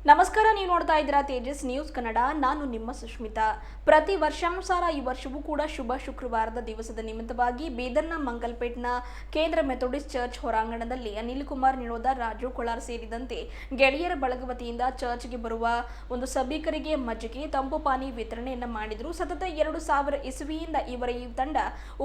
ನಮಸ್ಕಾರ, ನೀವು ನೋಡ್ತಾ ಇದ್ದೀರಾ ತೇಜಸ್ ನ್ಯೂಸ್ ಕನ್ನಡ. ನಾನು ನಿಮ್ಮ ಸುಷ್ಮಿತಾ. ಪ್ರತಿ ವರ್ಷಾನುಸಾರ ಈ ವರ್ಷವೂ ಕೂಡ ಶುಭ ಶುಕ್ರವಾರದ ದಿವಸದ ನಿಮಿತ್ತವಾಗಿ ಬೀದರ್ನ ಮಂಗಲ್ಪೇಟ್ನ ಕೇಂದ್ರ ಮೆಥೋಡಿಸ್ಟ್ ಚರ್ಚ್ ಹೊರಾಂಗಣದಲ್ಲಿ ಅನಿಲ್ ಕುಮಾರ್ ನಿರೋಧ, ರಾಜು ಕೊಳಾರ್ ಸೇರಿದಂತೆ ಗೆಳೆಯರ ಬಳಗ ವತಿಯಿಂದ ಚರ್ಚ್ಗೆ ಬರುವ ಒಂದು ಸಭಿಕರಿಗೆ ಮಜ್ಜಿಗೆ, ತಂಪು ಪಾನಿ ವಿತರಣೆಯನ್ನು ಮಾಡಿದರು. ಸತತ 2000 ಇಸವಿಯಿಂದ ಇವರ ಈ ತಂಡ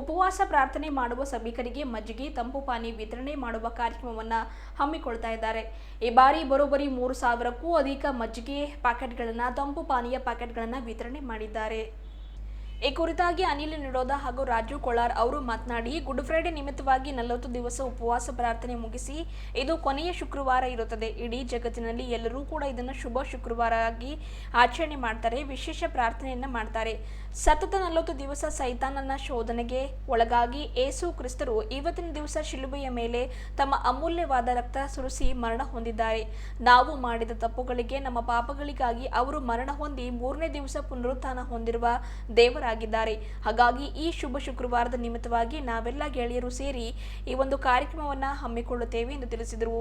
ಉಪವಾಸ ಪ್ರಾರ್ಥನೆ ಮಾಡುವ ಸಭಿಕರಿಗೆ ಮಜ್ಜಿಗೆ, ತಂಪು ಪಾನಿ ವಿತರಣೆ ಮಾಡುವ ಕಾರ್ಯಕ್ರಮವನ್ನು ಹಮ್ಮಿಕೊಳ್ತಾ ಇದ್ದಾರೆ. ಈ ಬಾರಿ ಬರೋಬ್ಬರಿ 3000ಕ್ಕೂ ಅಧಿಕ ಮಜ್ಜಿಗೆ ಪ್ಯಾಕೆಟ್ಗಳನ್ನು, ತಂಪು ಪಾನೀಯ ಪ್ಯಾಕೆಟ್ಗಳನ್ನು ವಿತರಣೆ ಮಾಡಿದ್ದಾರೆ. ಈ ಕುರಿತಾಗಿ ಅನಿಲ್ ನಿರೋಧ ಹಾಗೂ ರಾಜು ಕೊಳಾರ್ ಅವರು ಮಾತನಾಡಿ, ಗುಡ್ ಫ್ರೈಡೆ ನಿಮಿತ್ತವಾಗಿ 40 ದಿವಸ ಉಪವಾಸ ಪ್ರಾರ್ಥನೆ ಮುಗಿಸಿ ಇದು ಕೊನೆಯ ಶುಕ್ರವಾರ ಇರುತ್ತದೆ. ಇಡೀ ಜಗತ್ತಿನಲ್ಲಿ ಎಲ್ಲರೂ ಕೂಡ ಇದನ್ನು ಶುಭ ಶುಕ್ರವಾರ ಆಗಿ ಆಚರಣೆ ಮಾಡ್ತಾರೆ, ವಿಶೇಷ ಪ್ರಾರ್ಥನೆಯನ್ನ ಮಾಡ್ತಾರೆ. ಸತತ 40 ದಿವಸ ಸೈತಾನನ ಶೋಧನೆಗೆ ಒಳಗಾಗಿ ಏಸು ಕ್ರಿಸ್ತರು ಇವತ್ತಿನ ದಿವಸ ಶಿಲುಬೆಯ ಮೇಲೆ ತಮ್ಮ ಅಮೂಲ್ಯವಾದ ರಕ್ತ ಸುರಿಸಿ ಮರಣ ಹೊಂದಿದ್ದಾರೆ. ನಾವು ಮಾಡಿದ ತಪ್ಪುಗಳಿಗೆ, ನಮ್ಮ ಪಾಪಗಳಿಗಾಗಿ ಅವರು ಮರಣ ಹೊಂದಿ 3ನೇ ದಿವಸ ಪುನರುತ್ಥಾನ ಹೊಂದಿರುವ ದೇವರಾಗಿದ್ದಾರೆ. ಹಾಗಾಗಿ ಈ ಶುಭ ಶುಕ್ರವಾರದ ನಿಮಿತ್ತವಾಗಿ ನಾವೆಲ್ಲ ಗೆಳೆಯರು ಸೇರಿ ಈ ಒಂದು ಕಾರ್ಯಕ್ರಮವನ್ನು ಹಮ್ಮಿಕೊಳ್ಳುತ್ತೇವೆ ಎಂದು ತಿಳಿಸಿದರು.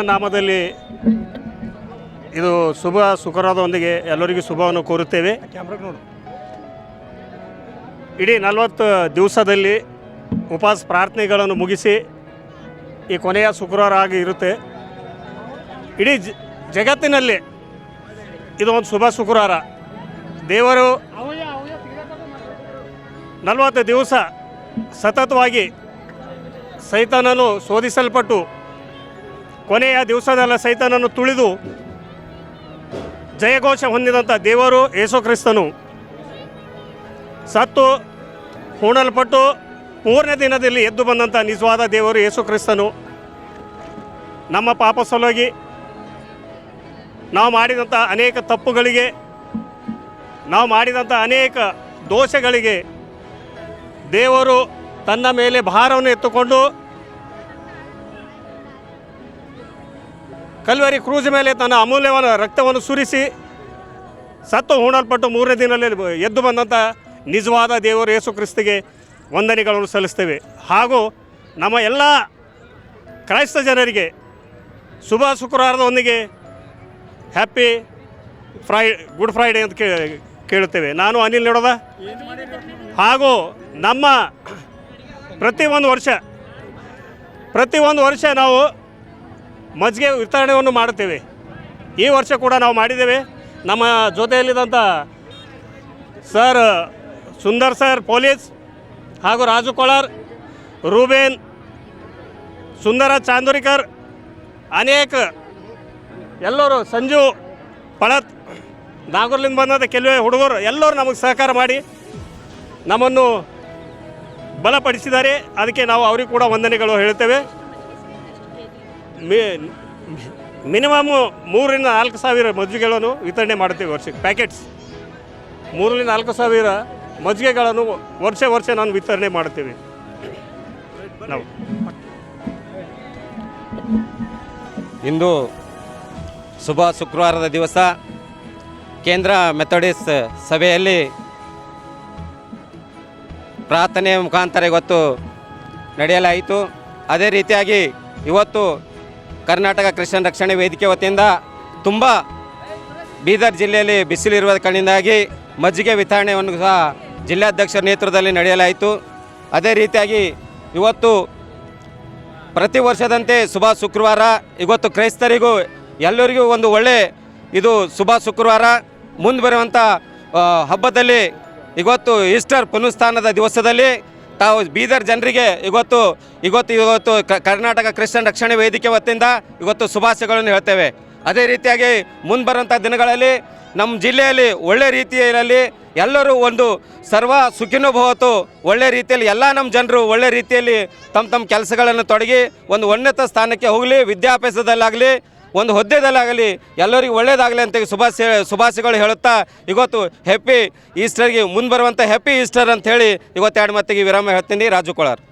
ನಾಮದಲ್ಲಿ ಇದು ಶುಭ ಶುಕ್ರವಾರದೊಂದಿಗೆ ಎಲ್ಲರಿಗೂ ಶುಭವನ್ನು ಕೋರುತ್ತೇವೆ. ಇಡೀ 40 ದಿವಸದಲ್ಲಿ ಉಪವಾಸ ಪ್ರಾರ್ಥನೆಗಳನ್ನು ಮುಗಿಸಿ ಈ ಕೊನೆಯ ಶುಕ್ರವಾರ ಆಗಿ ಇರುತ್ತೆ. ಇಡೀ ಜಗತ್ತಿನಲ್ಲಿ ಇದು ಒಂದು ಶುಭ ಶುಕ್ರವಾರ. ದೇವರು 40 ದಿವಸ ಸತತವಾಗಿ ಸೈತಾನನು ಶೋಧಿಸಲ್ಪಟ್ಟು ಕೊನೆಯ ದಿವಸದಲ್ಲ ಸೈತಾನನ್ನು ತುಳಿದು ಜಯಘೋಷ ಹೊಂದಿದಂಥ ದೇವರು ಯೇಸು ಕ್ರಿಸ್ತನು ಸತ್ತು ಹೂಣಲ್ಪಟ್ಟು 3ನೇ ದಿನದಲ್ಲಿ ಎದ್ದು ಬಂದಂಥ ನಿಜವಾದ ದೇವರು ಯೇಸು ಕ್ರಿಸ್ತನು ನಮ್ಮ ಪಾಪ ಸಲುವಾಗಿ, ನಾವು ಮಾಡಿದಂಥ ಅನೇಕ ತಪ್ಪುಗಳಿಗೆ, ನಾವು ಮಾಡಿದಂಥ ಅನೇಕ ದೋಷಗಳಿಗೆ ದೇವರು ತನ್ನ ಮೇಲೆ ಭಾರವನ್ನು ಎತ್ತುಕೊಂಡು ಕಲ್ವರಿ ಕ್ರೂಜ್ ಮೇಲೆ ತನ್ನ ಅಮೂಲ್ಯವಾದ ರಕ್ತವನ್ನು ಸುರಿಸಿ ಸತ್ತು ಹೂಣಲ್ಪಟ್ಟು 3ನೇ ದಿನದಲ್ಲಿ ಎದ್ದು ಬಂದಂಥ ನಿಜವಾದ ದೇವರು ಯೇಸು ಕ್ರಿಸ್ತಿಗೆ ವಂದನೆಗಳನ್ನು ಸಲ್ಲಿಸ್ತೇವೆ. ಹಾಗೂ ನಮ್ಮ ಎಲ್ಲ ಕ್ರೈಸ್ತ ಜನರಿಗೆ ಶುಭ ಶುಕ್ರವಾರದೊಂದಿಗೆ ಹ್ಯಾಪಿ ಗುಡ್ ಫ್ರೈಡೆ ಅಂತ ಕೇಳುತ್ತೇವೆ. ನಾನು ಅನಿಲ್ ನಿರೋಧ ಹಾಗೂ ನಮ್ಮ ಪ್ರತಿಯೊಂದು ವರ್ಷ ನಾವು ಮಜ್ಜಿಗೆ ವಿತರಣೆಯನ್ನು ಮಾಡುತ್ತೇವೆ. ಈ ವರ್ಷ ಕೂಡ ನಾವು ಮಾಡಿದ್ದೇವೆ. ನಮ್ಮ ಜೊತೆಯಲ್ಲಿದ್ದಂಥ ಸರ್ ಸುಂದರ್ ಸರ್ ಪೊಲೀಸ್ ಹಾಗೂ ರಾಜು ಕೊಳಾರ್, ರೂಬೇನ್, ಸುಂದರ ಚಾಂದೋರಿಕರ್, ಅನೇಕ ಎಲ್ಲರೂ, ಸಂಜು ಪಳತ್, ನಾಗೂರ್ಲಿಂದ ಬಂದಂಥ ಕೆಲವೇ ಹುಡುಗರು ಎಲ್ಲರೂ ನಮಗೆ ಸಹಕಾರ ಮಾಡಿ ನಮ್ಮನ್ನು ಬಲಪಡಿಸಿದ್ದಾರೆ. ಅದಕ್ಕೆ ನಾವು ಅವರಿಗೂ ಕೂಡ ವಂದನೆಗಳು ಹೇಳ್ತೇವೆ. ಮಿನಿಮಮ್ 3ರಿಂದ 4 ಸಾವಿರ ಮಜ್ಜಿಗೆಗಳನ್ನು ವಿತರಣೆ ಮಾಡುತ್ತೇವೆ ವರ್ಷಕ್ಕೆ. ಪ್ಯಾಕೆಟ್ಸ್ 3ರಿಂದ 4 ಸಾವಿರ ಮಜ್ಜಿಗೆಗಳನ್ನು ವರ್ಷ ನಾನು ವಿತರಣೆ ಮಾಡುತ್ತೇವೆ ನಾವು. ಇಂದು ಶುಭ ಶುಕ್ರವಾರದ ದಿವಸ ಕೇಂದ್ರ ಮೆಥೋಡಿಸ್ಟ್ ಸಭೆಯಲ್ಲಿ ಪ್ರಾರ್ಥನೆ ಮುಖಾಂತರ ಇವತ್ತು ನಡೆಯಲಾಯಿತು. ಅದೇ ರೀತಿಯಾಗಿ ಇವತ್ತು ಕರ್ನಾಟಕ ಕ್ರಿಶ್ಚಿಯನ್ ರಕ್ಷಣೆ ವೇದಿಕೆ ವತಿಯಿಂದ ತುಂಬ ಬೀದರ್ ಜಿಲ್ಲೆಯಲ್ಲಿ ಬಿಸಿಲಿರುವ ಕಾರಣದಿಂದಾಗಿ ಮಜ್ಜಿಗೆ ವಿತರಣೆಯನ್ನು ಸಹ ಜಿಲ್ಲಾಧ್ಯಕ್ಷರ ನೇತೃತ್ವದಲ್ಲಿ ನಡೆಯಲಾಯಿತು. ಅದೇ ರೀತಿಯಾಗಿ ಇವತ್ತು ಪ್ರತಿ ವರ್ಷದಂತೆ ಶುಭ ಶುಕ್ರವಾರ ಇವತ್ತು ಕ್ರೈಸ್ತರಿಗೂ ಎಲ್ಲರಿಗೂ ಒಂದು ಒಳ್ಳೆ ಇದು ಶುಭ ಶುಕ್ರವಾರ. ಮುಂದೆ ಬರುವಂಥ ಹಬ್ಬದಲ್ಲಿ ಇವತ್ತು ಈಸ್ಟರ್ ಪುನಃಸ್ಥಾನದ ದಿವಸದಲ್ಲಿ ತಾವು ಬೀದರ್ ಜನರಿಗೆ ಇವತ್ತು ಕರ್ನಾಟಕ ಕ್ರಿಶ್ಚಿಯನ್ ರಕ್ಷಣೆ ವೇದಿಕೆ ವತಿಯಿಂದ ಇವತ್ತು ಶುಭಾಶಯಗಳನ್ನು ಹೇಳ್ತೇವೆ. ಅದೇ ರೀತಿಯಾಗಿ ಮುಂದೆ ಬರುವಂಥ ದಿನಗಳಲ್ಲಿ ನಮ್ಮ ಜಿಲ್ಲೆಯಲ್ಲಿ ಒಳ್ಳೆ ರೀತಿಯಲ್ಲಿ ಎಲ್ಲರೂ ಒಂದು ಸರ್ವ ಸುಖಿನೋ ಭವತು, ಒಳ್ಳೆ ರೀತಿಯಲ್ಲಿ ಎಲ್ಲ ನಮ್ಮ ಜನರು ಒಳ್ಳೆ ರೀತಿಯಲ್ಲಿ ತಮ್ಮ ಕೆಲಸಗಳನ್ನು ತೊಡಗಿ ಒಂದು ಉನ್ನತ ಸ್ಥಾನಕ್ಕೆ ಹೋಗಲಿ, ವಿದ್ಯಾಭ್ಯಾಸದಲ್ಲಾಗಲಿ ಒಂದು ಹುದ್ದೆದಲ್ಲಾಗಲಿ ಎಲ್ಲರಿಗೂ ಒಳ್ಳೆಯದಾಗಲಿ ಅಂತ ಶುಭಾಶಯಗಳು ಹೇಳುತ್ತಾ ಇವತ್ತು ಹ್ಯಾಪಿ ಈಸ್ಟರ್ಗೆ ಮುಂದೆ ಬರುವಂಥ ಹ್ಯಾಪಿ ಈಸ್ಟರ್ ಅಂತ ಹೇಳಿ ಇವತ್ತು ಎರಡು ಮತ್ತಿಗೆ ವಿರಾಮ ಹೇಳ್ತೀನಿ. ರಾಜು ಕೋಳಾರ್.